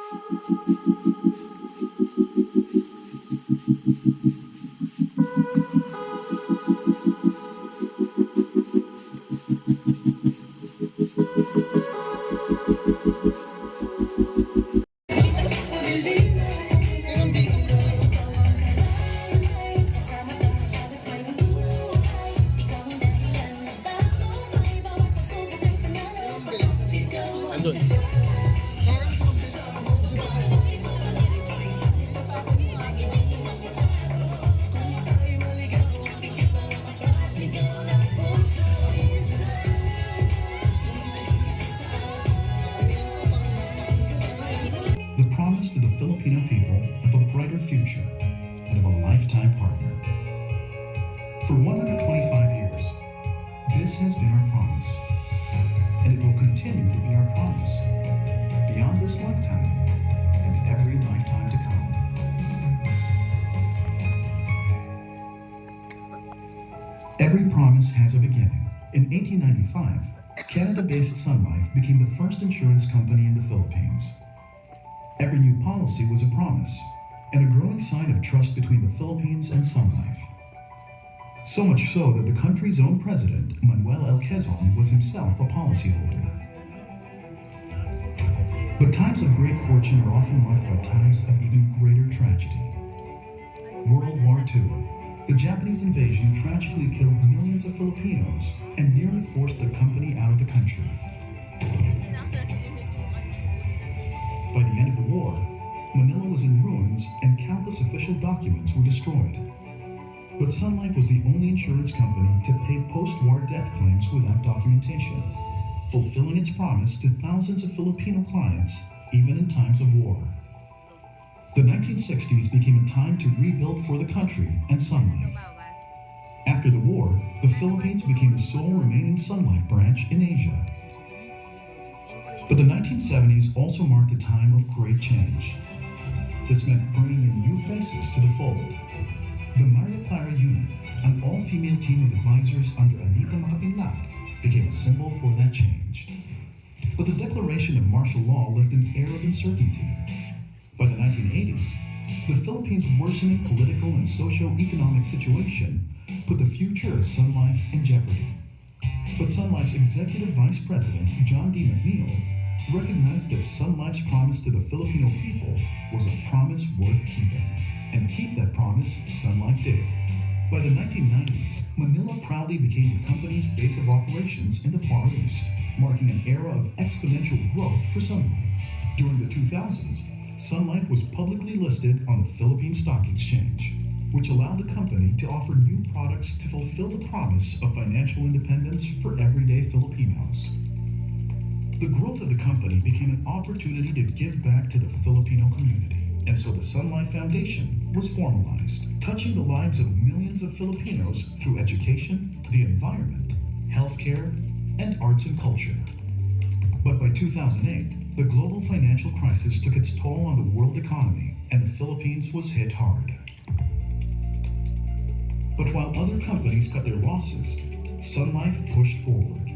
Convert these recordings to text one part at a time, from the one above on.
The promise to the Filipino people of a brighter future and of a lifetime partner. For 125 years, this has been our promise, and it will continue to be our promise beyond this lifetime and every lifetime to come. Every promise has a beginning. In 1895, Canada-based Sun Life became the first insurance company in the Philippines. Every new policy was a promise, and a growing sign of trust between the Philippines and Sun Life. So much so that the country's own president, Manuel L. Quezon, was himself a policyholder. But times of great fortune are often marked by times of even greater tragedy. World War II. The Japanese invasion tragically killed millions of Filipinos and nearly forced the company out of the country. By the end of the war, Manila was in ruins and countless official documents were destroyed. But Sun Life was the only insurance company to pay post-war death claims without documentation, fulfilling its promise to thousands of Filipino clients, even in times of war. The 1960s became a time to rebuild for the country and Sun Life. After the war, the Philippines became the sole remaining Sun Life branch in Asia. But the 1970s also marked a time of great change. This meant bringing in new faces to the fold. The Maria Clara Unit, an all-female team of advisors under Anita Makapinlak, became a symbol for that change. But the declaration of martial law left an air of uncertainty. By the 1980s, the Philippines' worsening political and socio-economic situation put the future of Sun Life in jeopardy. But Sun Life's Executive Vice President, John D. McNeil, recognized that Sun Life's promise to the Filipino people was a promise worth keeping. And keep that promise, Sun Life did. By the 1990s, Manila proudly became the company's base of operations in the Far East, marking an era of exponential growth for Sun Life. During the 2000s, Sun Life was publicly listed on the Philippine Stock Exchange, which allowed the company to offer new products to fulfill the promise of financial independence for everyday Filipinos. The growth of the company became an opportunity to give back to the Filipino community, and so the Sun Life Foundation was formalized, touching the lives of millions of Filipinos through education, the environment, healthcare, and arts and culture. But by 2008, the global financial crisis took its toll on the world economy, and the Philippines was hit hard. But while other companies cut their losses, Sun Life pushed forward.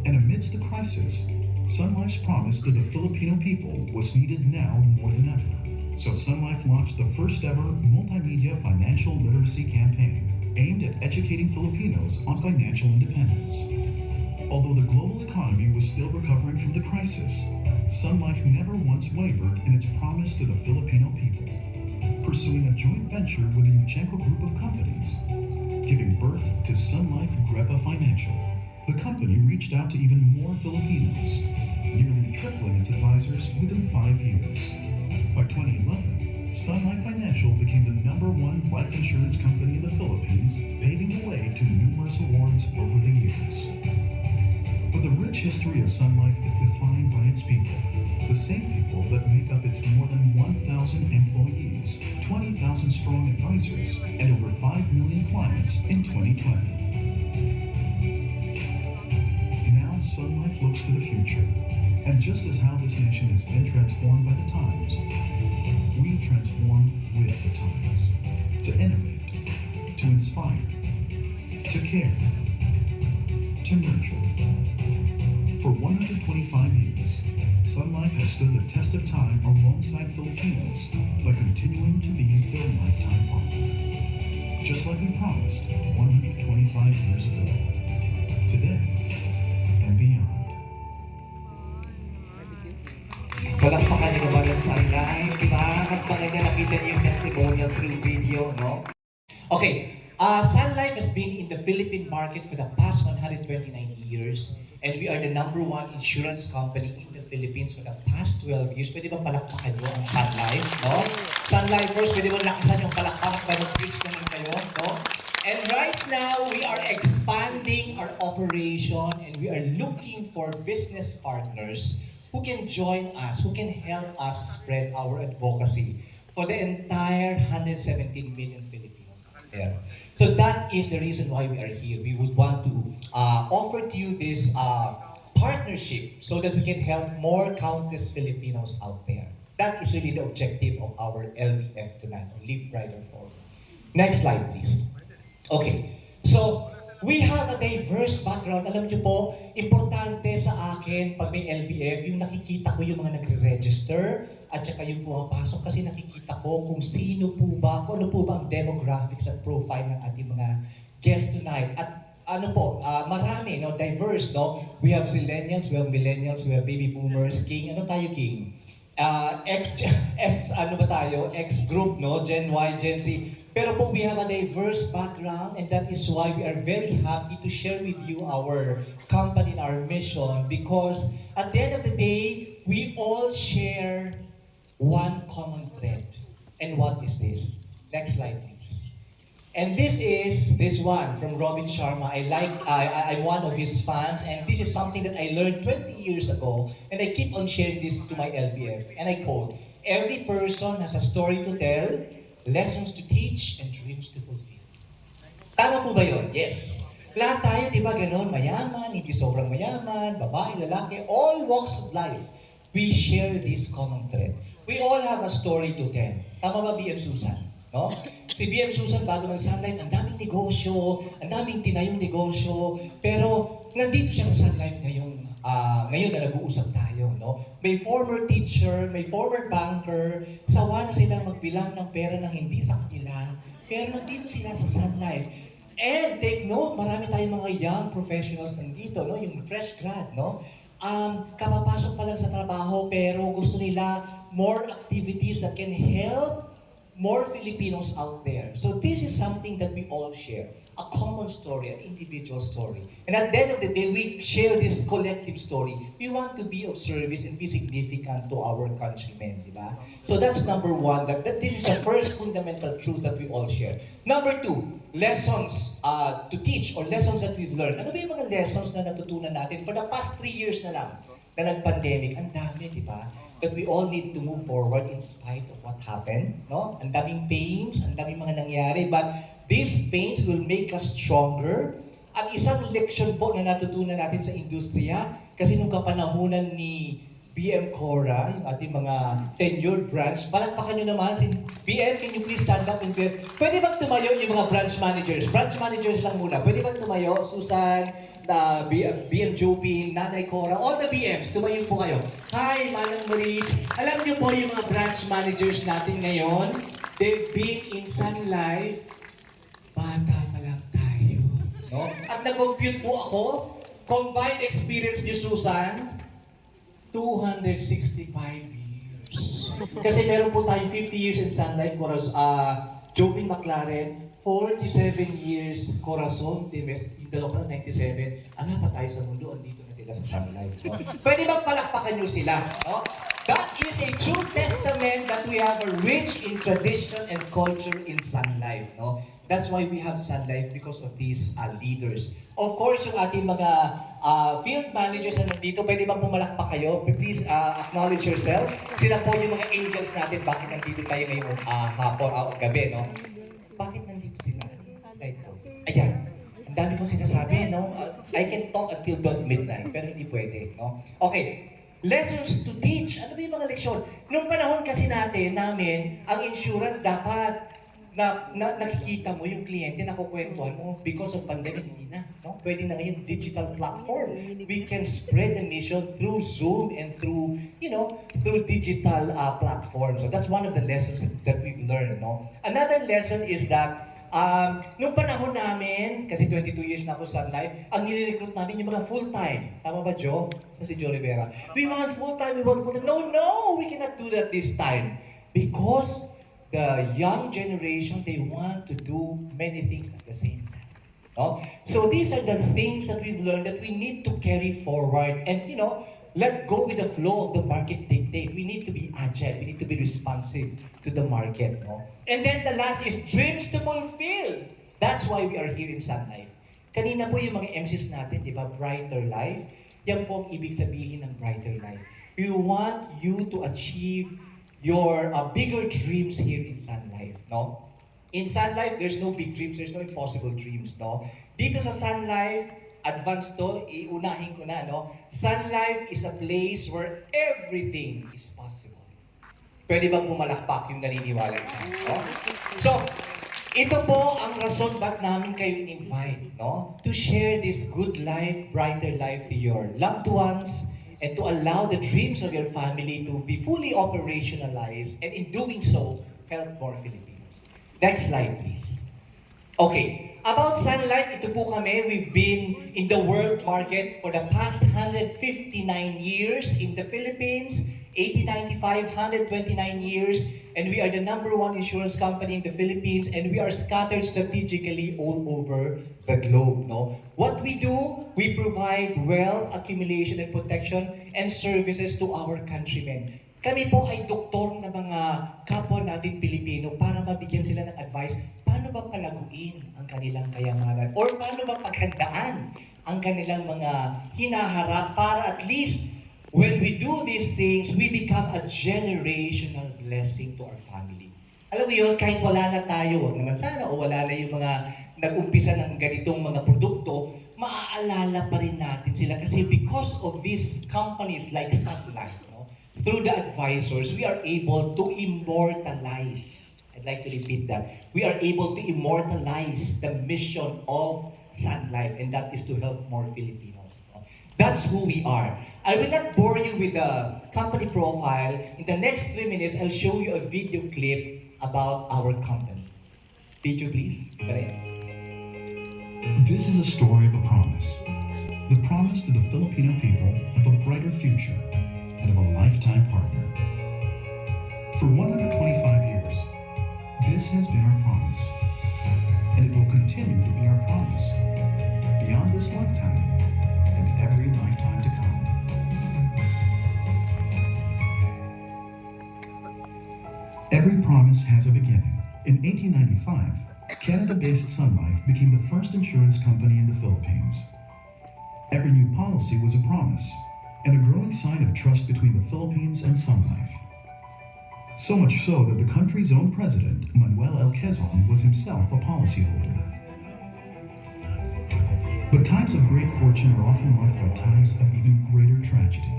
And amidst the crisis, Sun Life's promise to the Filipino people was needed now more than ever. So Sun Life launched the first ever multimedia financial literacy campaign aimed at educating Filipinos on financial independence. Although the global economy was still recovering from the crisis, Sun Life never once wavered in its promise to the Filipino people, pursuing a joint venture with the Yuchenko group of companies, giving birth to Sun Life Grepa Financial. The company reached out to even more Filipinos, nearly tripling its advisors within 5 years. By 2011, Sun Life Financial became the #1 life insurance company in the Philippines, paving the way to numerous awards over the years. But the rich history of Sun Life is defined by its people, the same people that make up its more than 1,000 employees, 20,000 strong advisors, and over 5 million clients in 2020. Sun Life looks to the future, and just as how this nation has been transformed by the times, we transform with the times, to innovate, to inspire, to care, to nurture. For 125 years, Sun Life has stood the test of time alone alongside Filipinos by continuing to be their lifetime partner. Just like we promised 125 years ago, today and beyond. Palakpakan niyo naman yung Sun Life, di ba? Mas maganda nakita niyo yung testimonial through video, no? Okay, Sun Life has been in the Philippine market for the past 129 years, and we are the #1 insurance company in the Philippines for the past 12 years. Pwede ba palakpakan niyo ang Sun Life, no? Sun Lifers, pwede ba lakasan yung palakpakan by mag-preach naman kayo, no? And right now, we are expanding our operation and we are looking for business partners who can join us, who can help us spread our advocacy for the entire 117 million Filipinos out there. So that is the reason why we are here. We would want to offer to you this partnership so that we can help more countless Filipinos out there. That is really the objective of our LBF tonight, or Live Brighter Forward. Next slide, please. Okay, so we have a diverse background. Alam niyo po, importante sa akin pag may LBF, yung nakikita ko yung mga nagre-register at saka yung pumapasok kasi nakikita ko kung sino po ba, kung ano po ba ang demographics at profile ng ating mga guests tonight. At ano po, marami, no, diverse, no? We have Zillennials, we have Millennials, we have Baby Boomers, King, ano tayo King? Ano ba tayo? X group, no? Gen Y, Gen Z. Pero po, we have a diverse background and that is why we are very happy to share with you our company and our mission because at the end of the day, we all share one common thread. And what is this? Next slide, please. And this is this one from Robin Sharma. I'm one of his fans and this is something that I learned 20 years ago and I keep on sharing this to my LBF. And I quote, "Every person has a story to tell, lessons to teach, and dreams to fulfill." Tama po ba yun? Yes. Lahat tayo, di ba, ganun, mayaman, hindi sobrang mayaman, babae, lalaki, all walks of life. We share this common thread. We all have a story to tell. Tama ba, BM Susan? No? Si BM Susan, bago ng Sun Life, ang daming negosyo, ang daming tinayong negosyo, pero nandito siya sa Sun Life ngayon na nag-uusap tayo, no? May former teacher, may former banker, sawa na silang magbilang ng pera na hindi sa kanila, pero nandito sila sa Sun Life. And take note, marami tayong mga young professionals nandito, no? Yung fresh grad, no? Kapapasok pa lang sa trabaho, pero gusto nila more activities that can help more Filipinos out there. So this is something that we all share. A common story, an individual story. And at the end of the day, we share this collective story. We want to be of service and be significant to our countrymen, di ba? So that's number one, that this is the first fundamental truth that we all share. Number two, lessons to teach or lessons that we've learned. Ano ba yung mga lessons na natutunan natin for the past 3 years na lang na nag-pandemic? Ang dami, di ba? That we all need to move forward in spite of what happened, no? Ang daming pains, ang daming mga nangyari, but these pains will make us stronger. At isang leksyon po na natutunan natin sa industriya, kasi nung kapanahunan ni BM Cora, yung ating mga tenured branch, palakpakan nyo naman si BM, can you please stand up and pwede bang tumayo yung mga branch managers? Branch managers lang muna. Pwede bang tumayo? Susan, BM Jopin, Nanay Cora, all the BMs, tumayo po kayo. Hi, Manang Marit. Alam niyo po yung mga branch managers natin ngayon, they've been in Sun Life, bata pa lang tayo. No? At nag-compute po ako, combined experience niyo, Susan, 265 years. Kasi meron po tayo 50 years in Sun Life, Jopin McLaren, 47 years, Corazon, yung dalawa pa 97. Ano pa tayo sa mundo, andito na sila sa Sun Life. No? Pwede bang palakpakan nyo sila? No? That is a true testament that we have a rich in tradition and culture in Sun Life. No? That's why we have Sun Life, because of these leaders. Of course, yung ating mga field managers na nandito, pwede bang pumalakpak kayo? Please acknowledge yourself. Sila po yung mga angels natin. Bakit nandito tayo ngayong hapon, gabi, no? Bakit nandito sila? Slide ko. Ayan. Ang dami kong sinasabi, no? I can talk until 12 midnight, pero hindi pwede, no? Okay. Lessons to teach. Ano ba yung mga leksyon? Nung panahon kasi namin, ang insurance dapat nakikita mo yung kliyente na kukwentuhan mo because of pandemic, hindi na. No? Pwede na ngayon digital platform. We can spread the mission through Zoom and through, through digital platforms. So that's one of the lessons that we've learned. No? Another lesson is that nung panahon namin, kasi 22 years na ako sa Sun Life, ang nire-recruit namin yung mga full-time. Tama ba, Joe? Sa si Joe Rivera. We want full-time, we want full-time. No, we cannot do that this time. Because the young generation, they want to do many things at the same time. No? So these are the things that we've learned that we need to carry forward and, let go with the flow of the market dictate. We need to be agile. We need to be responsive to the market. No? And then the last is dreams to fulfill. That's why we are here in Sun Life. Kanina po yung mga MCs natin, di ba? Brighter life. Yan po ang ibig sabihin ng brighter life. We want you to achieve your bigger dreams here in Sun Life. No? In Sun Life, there's no big dreams, there's no impossible dreams. No? Dito sa Sun Life, advance to, iunahin ko na, no? Sun Life is a place where everything is possible. Pwede bang pumalakpak yung naniniwala dyan, no? So, ito po ang rason ba't namin kayo invite, no? To share this good life, brighter life to your loved ones, and to allow the dreams of your family to be fully operationalized, and in doing so, help more Filipinos. Next slide, please. Okay. About Sun Life, ito po kami, we've been in the world market for the past 159 years in the Philippines, 1895, 129 years, and we are the #1 insurance company in the Philippines, and we are scattered strategically all over the globe. No? What we do, we provide wealth accumulation and protection and services to our countrymen. Kami po ay doktor na mga kapwa natin Pilipino para mabigyan sila ng advice paano ba palaguin ang kanilang kayamanan or paano ba paghandaan ang kanilang mga hinaharap para at least when we do these things, we become a generational blessing to our family. Alam mo yun, kahit wala na tayo, wag naman sana, o wala na yung mga nag-umpisa ng ganitong mga produkto, maaalala pa rin natin sila kasi because of these companies like Sun Life, through the advisors, we are able to immortalize. I'd like to repeat that. We are able to immortalize the mission of Sun Life, and that is to help more Filipinos. That's who we are. I will not bore you with the company profile. In the next 3 minutes, I'll show you a video clip about our company. Video, please. This is a story of a promise. The promise to the Filipino people of a brighter future and of a lifetime partner. For 125 years, this has been our promise, and it will continue to be our promise beyond this lifetime and every lifetime to come. Every promise has a beginning. In 1895, Canada-based Sun Life became the first insurance company in the Philippines. Every new policy was a promise, and a growing sign of trust between the Philippines and Sun Life. So much so that the country's own president, Manuel L. Quezon, was himself a policyholder. But times of great fortune are often marked by times of even greater tragedy.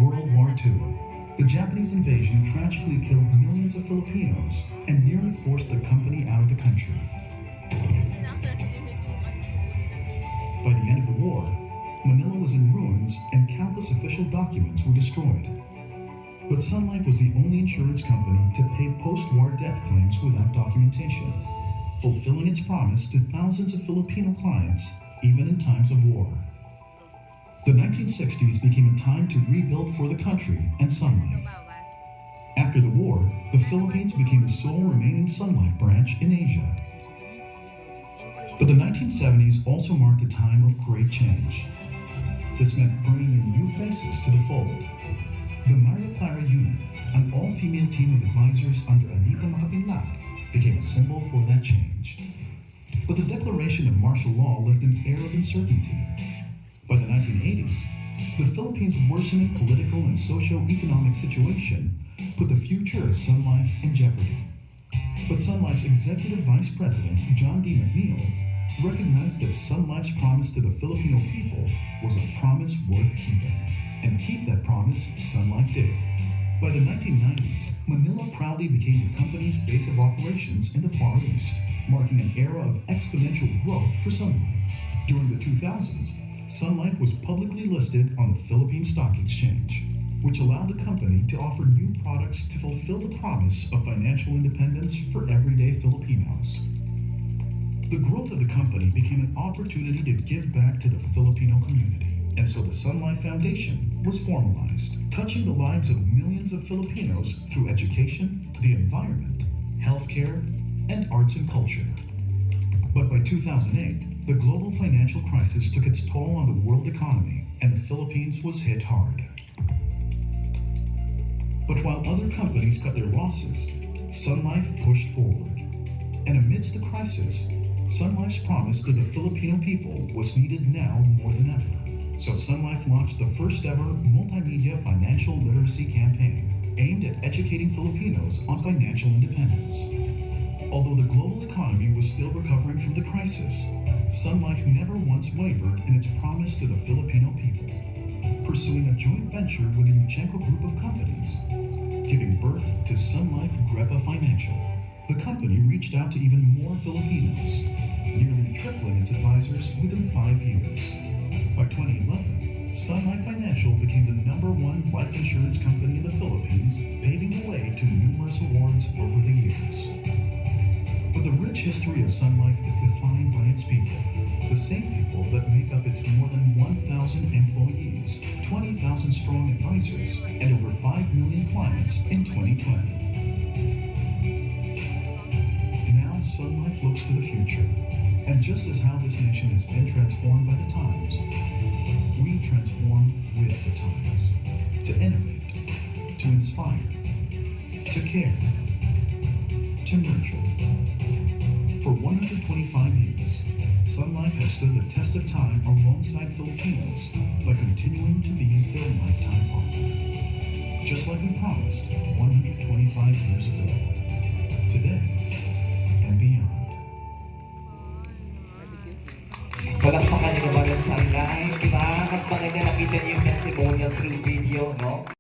World War II. The Japanese invasion tragically killed millions of Filipinos and nearly forced the company out of the country. By the end of the war, Manila was in ruins and countless official documents were destroyed. But Sun Life was the only insurance company to pay post-war death claims without documentation, fulfilling its promise to thousands of Filipino clients, even in times of war. The 1960s became a time to rebuild for the country and Sun Life. After the war, the Philippines became the sole remaining Sun Life branch in Asia. But the 1970s also marked a time of great change. This meant bringing in new faces to the fold. The Maria Clara Unit, an all-female team of advisors under Anita Makapinlak, became a symbol for that change. But the declaration of martial law left an air of uncertainty. By the 1980s, the Philippines' worsening political and socio-economic situation put the future of Sun Life in jeopardy. But Sun Life's Executive Vice President, John D. McNeil, recognized that Sun Life's promise to the Filipino people was a promise worth keeping. And keep that promise, Sun Life did. By the 1990s, Manila proudly became the company's base of operations in the Far East, marking an era of exponential growth for Sun Life. During the 2000s, Sun Life was publicly listed on the Philippine Stock Exchange, which allowed the company to offer new products to fulfill the promise of financial independence for everyday Filipinos. The growth of the company became an opportunity to give back to the Filipino community, and so the Sun Life Foundation was formalized, touching the lives of millions of Filipinos through education, the environment, healthcare, and arts and culture. But by 2008, the global financial crisis took its toll on the world economy, and the Philippines was hit hard. But while other companies cut their losses, Sun Life pushed forward. And amidst the crisis, Sun Life's promise to the Filipino people was needed now more than ever. So Sun Life launched the first ever multimedia financial literacy campaign aimed at educating Filipinos on financial independence. Although the global economy was still recovering from the crisis, Sun Life never once wavered in its promise to the Filipino people, pursuing a joint venture with the Uchenko group of companies, giving birth to Sun Life Grepa Financial. The company reached out to even more Filipinos, nearly tripling its advisors within 5 years. By 2011, Sun Life Financial became the #1 life insurance company in the Philippines, paving the way to numerous awards over the years. But the rich history of Sun Life is defined by its people, the same people that make up its more than 1,000 employees, 20,000 strong advisors, and over 5 million clients in 2020. Now Sun Life looks to the future, and just as how this nation has been transformed by the times, we transform with the times, to innovate, to inspire, to care, to nurture. For 125 years, Sun Life has stood the test of time alongside Filipinos by continuing to be their lifetime partner. Just like we promised 125 years ago, today and beyond. Palakpakan niyo naman ang Sun Life, di ba? Mas maganda nakita niyo yung testimonial through video, no?